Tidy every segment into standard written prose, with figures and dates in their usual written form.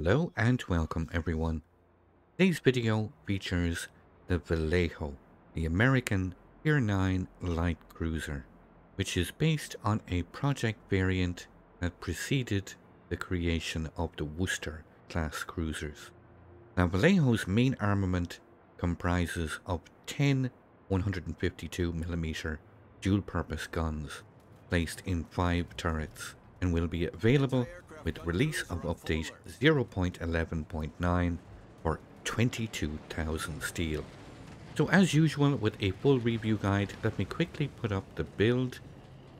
Hello and welcome everyone. Today's video features the Vallejo, the American Tier 9 light cruiser, which is based on a project variant that preceded the creation of the Worcester-class cruisers. Now Vallejo's main armament comprises of 10 152mm dual-purpose guns placed in 5 turrets and will be available with release of update 0.11.9 for 22,000 steel. So as usual with a full review guide, let me quickly put up the build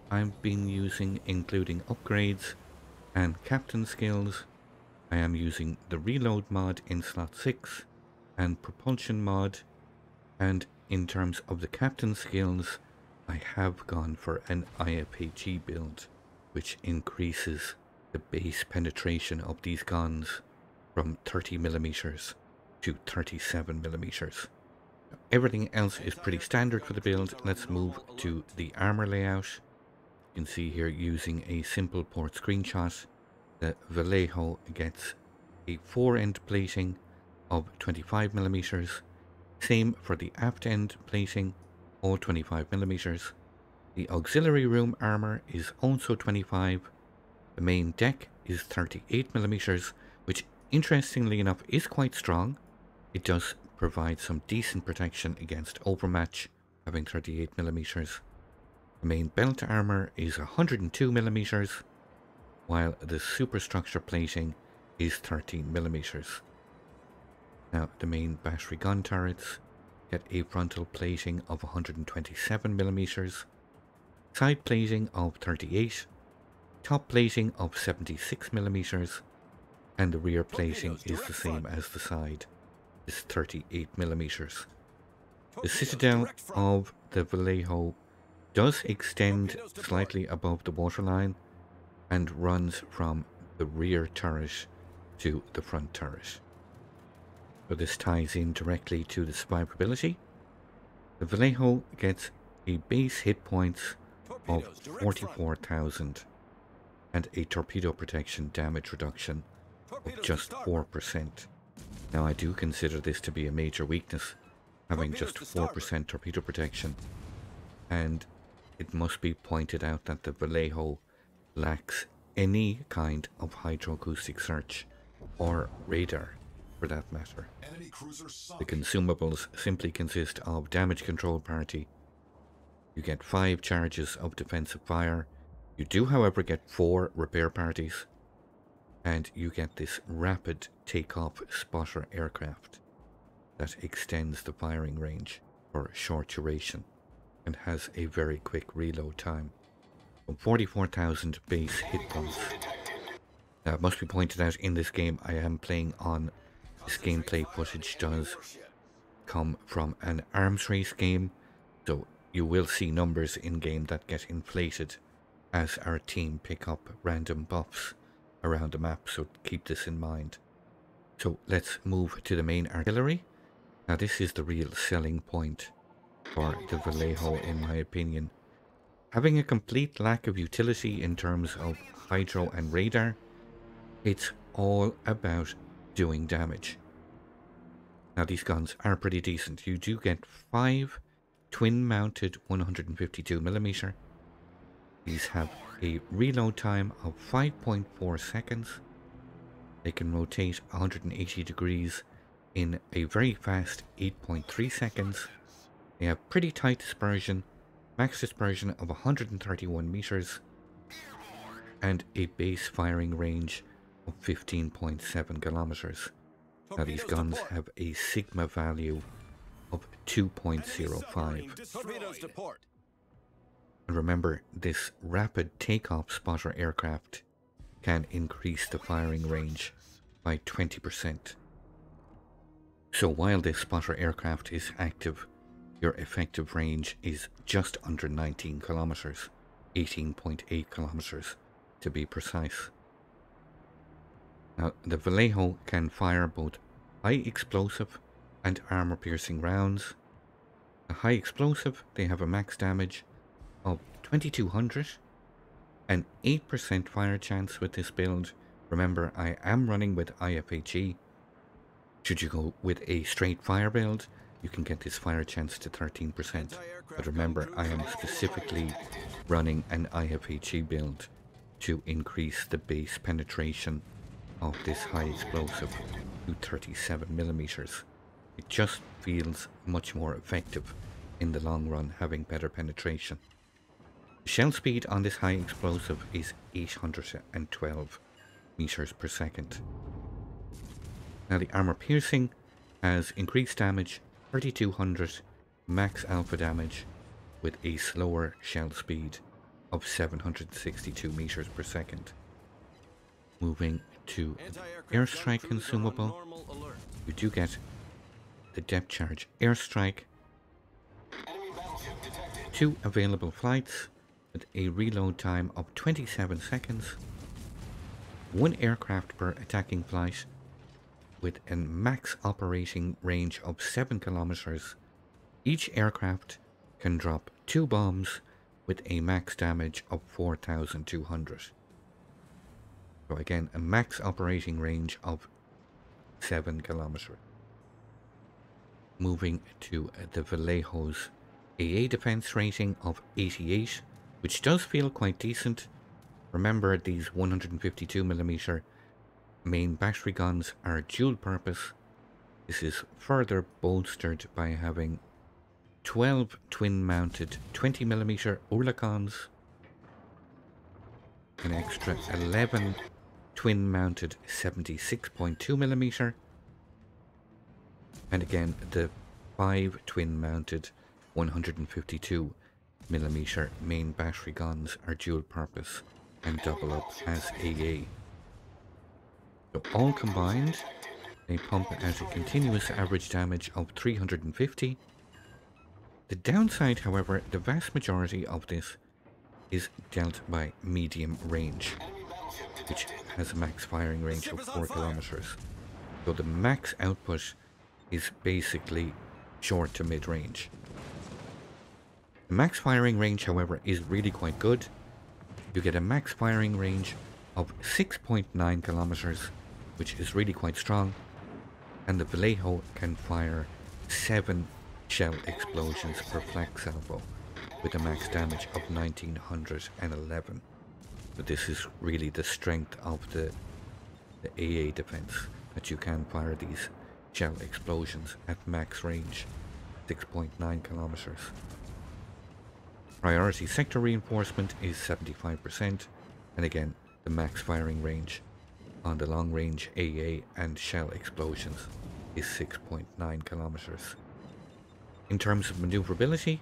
I've been using, including upgrades and captain skills. I am using the reload mod in slot 6 and propulsion mod, and in terms of the captain skills I have gone for an IFAG build, which increases the base penetration of these guns from 30mm to 37mm. Everything else is pretty standard for the build. Let's move to the armor layout. You can see here, using a simple port screenshot, the Vallejo gets a fore-end plating of 25mm. Same for the aft end plating, all 25mm. The auxiliary room armor is also 25. The main deck is 38mm, which interestingly enough is quite strong. It does provide some decent protection against overmatch, having 38mm. The main belt armor is 102mm, while the superstructure plating is 13mm. Now the main battery gun turrets get a frontal plating of 127mm, side plating of 38, top plating of 76mm, and the rear plating is the same as the side, is 38mm. The citadel of the Vallejo does extend slightly above the waterline and runs from the rear turret to the front turret. So this ties in directly to the survivability. The Vallejo gets a base hit points of 44,000 and a torpedo protection damage reduction of just 4%. Now I do consider this to be a major weakness, having just 4% torpedo protection, and it must be pointed out that the Vallejo lacks any kind of hydroacoustic search or radar for that matter. The consumables simply consist of damage control party. You get 5 charges of defensive fire. You do however get 4 repair parties, and you get this rapid takeoff spotter aircraft that extends the firing range for a short duration and has a very quick reload time. 44,000 base hit points. Now it must be pointed out, in this game I am playing on, this gameplay footage does come from an arms race game, so you will see numbers in game that get inflated as our team pick up random buffs around the map, so keep this in mind. So let's move to the main artillery. Now this is the real selling point for the Vallejo in my opinion. Having a complete lack of utility in terms of hydro and radar, it's all about doing damage. Now these guns are pretty decent. You do get 5 twin mounted 152mm. These have a reload time of 5.4 seconds. They can rotate 180 degrees in a very fast 8.3 seconds. They have pretty tight dispersion, max dispersion of 131 meters, and a base firing range of 15.7 kilometers. Now these guns have a sigma value of 2.05. And remember, this rapid takeoff spotter aircraft can increase the firing range by 20%. So while this spotter aircraft is active, your effective range is just under 19 kilometers, 18.8 kilometers to be precise. Now the Vallejo can fire both high explosive and armor piercing rounds. The high explosive, they have a max damage of 2200, an 8% fire chance with this build, Remember, I am running with IFHE. Should you go with a straight fire build, you can get this fire chance to 13%. But remember, I am specifically running an IFHE build to increase the base penetration of this high explosive to 37 millimeters. It just feels much more effective in the long run, having better penetration. The shell speed on this high explosive is 812 meters per second. Now the armor piercing has increased damage, 3200 max alpha damage, with a slower shell speed of 762 meters per second. Moving to airstrike consumable, you do get the depth charge airstrike, 2 available flights with a reload time of 27 seconds, 1 aircraft per attacking flight with a max operating range of 7 kilometers. Each aircraft can drop 2 bombs with a max damage of 4,200. So again, a max operating range of 7 kilometers. Moving to the Vallejo's AA defense rating of 88, which does feel quite decent. Remember, these 152mm main battery guns are dual purpose. This is further bolstered by having 12 twin mounted 20mm Oerlikons, an extra 11 twin mounted 76.2mm, and again the 5 twin mounted 152mm main battery guns are dual purpose and double up as AA. So all combined, they pump out a continuous average damage of 350. The downside, however, the vast majority of this is dealt by medium range, which has a max firing range of 4 kilometers. So the max output is basically short to mid range. The max firing range, however, is really quite good. You get a max firing range of 6.9 kilometers, which is really quite strong, and the Vallejo can fire 7 shell explosions per flak salvo with a max damage of 1911. But this is really the strength of the AA defense, that you can fire these shell explosions at max range, 6.9 kilometers. Priority sector reinforcement is 75%, and again the max firing range on the long range AA and shell explosions is 6.9 kilometers. In terms of maneuverability,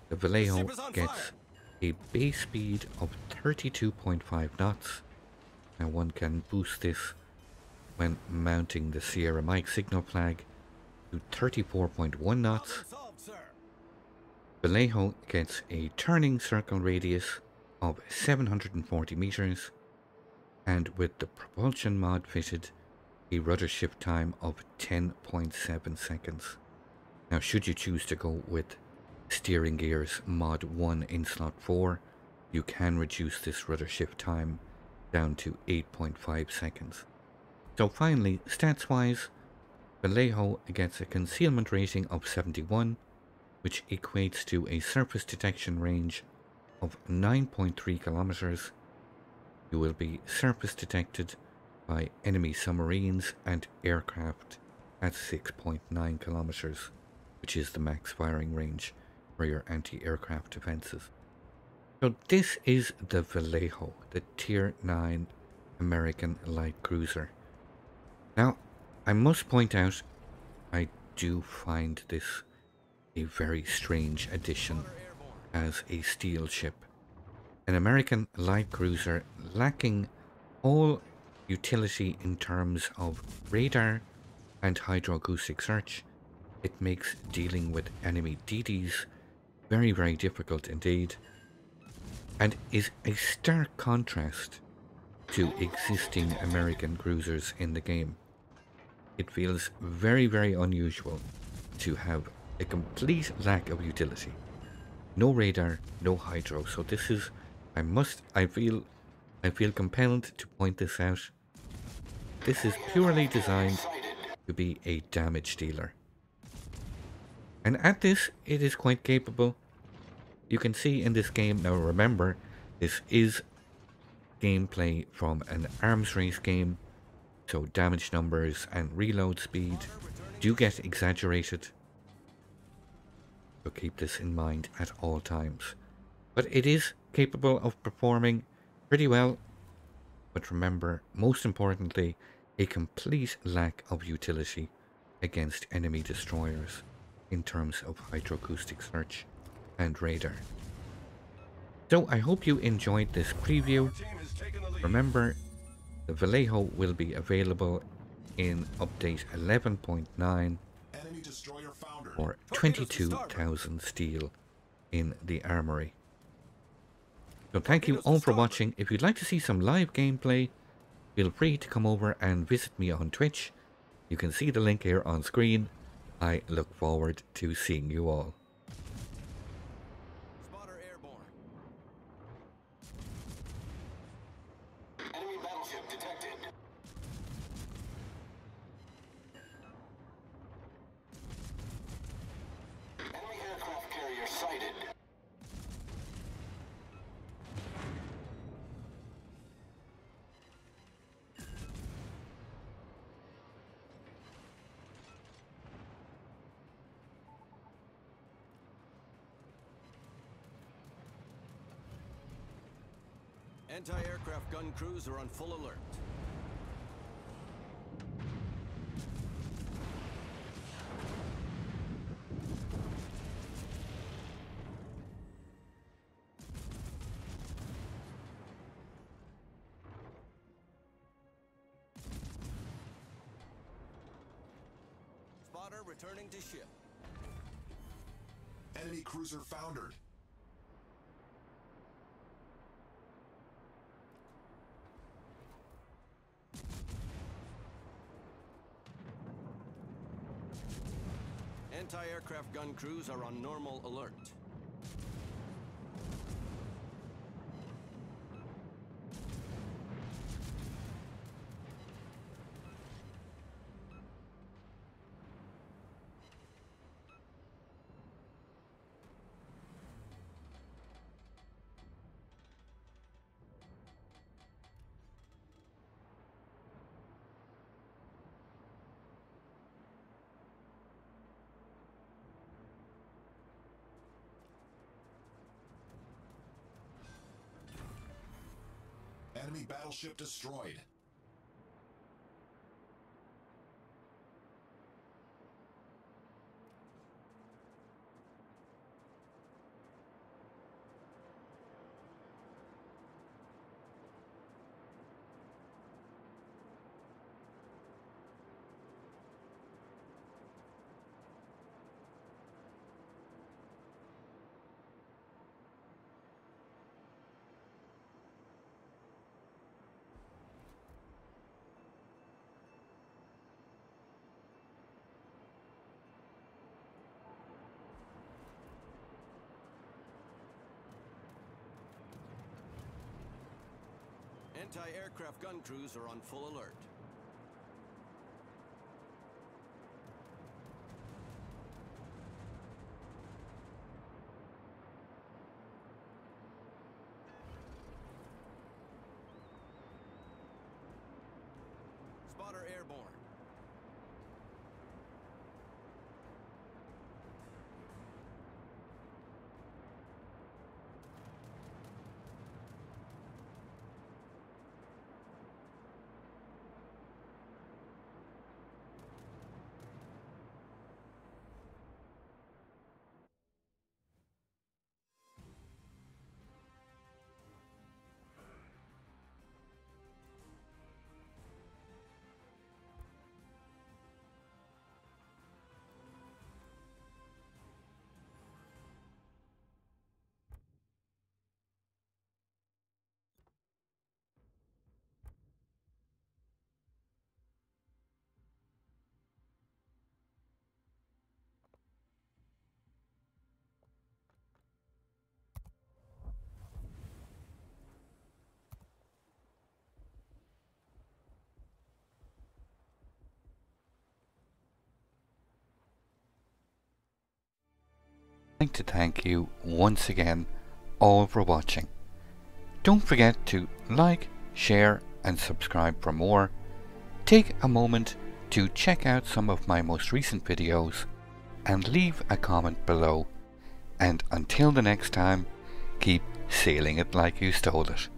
the Vallejo gets a base speed of 32.5 knots. Now one can boost this when mounting the Sierra Mike signal flag to 34.1 knots. Vallejo gets a turning circle radius of 740 meters, and with the propulsion mod fitted, a rudder shift time of 10.7 seconds. Now should you choose to go with steering gears mod 1 in slot 4, you can reduce this rudder shift time down to 8.5 seconds. So finally, stats wise, Vallejo gets a concealment rating of 71, which equates to a surface detection range of 9.3 kilometers. You will be surface detected by enemy submarines and aircraft at 6.9 kilometers, which is the max firing range for your anti-aircraft defenses. So this is the Vallejo, the Tier 9 American light cruiser. Now, I must point out, I do find this a very strange addition as a steel ship. An American light cruiser lacking all utility in terms of radar and hydroacoustic search. It makes dealing with enemy DDs very, very difficult indeed, and is a stark contrast to existing American cruisers in the game. It feels very, very unusual to have a complete lack of utility. No radar, no hydro, so this is, I feel I feel compelled to point this out. This is purely designed to be a damage dealer. And at this, it is quite capable. You can see in this game, now remember, this is gameplay from an arms race game, so damage numbers and reload speed do get exaggerated. So keep this in mind at all times. But it is capable of performing pretty well. But remember, most importantly, a complete lack of utility against enemy destroyers in terms of hydroacoustic search and radar. So I hope you enjoyed this preview. Remember, the Vallejo will be available in update 11.9 for 22,000 steel in the armory. So thank you all for watching. If you'd like to see some live gameplay, feel free to come over and visit me on Twitch. You can see the link here on screen. I look forward to seeing you all. Spotter airborne. Enemy battleship detected. Enemy aircraft carrier sighted. Anti-aircraft gun crews are on full alert. Spotter returning to ship. Enemy cruiser foundered. Anti-aircraft gun crews are on normal alert. Enemy battleship destroyed. Anti-aircraft gun crews are on full alert. Spotter airborne. like to thank you once again all for watching. Don't forget to like, share and subscribe for more. Take a moment to check out some of my most recent videos and leave a comment below. And until the next time, keep sailing it like you stole it.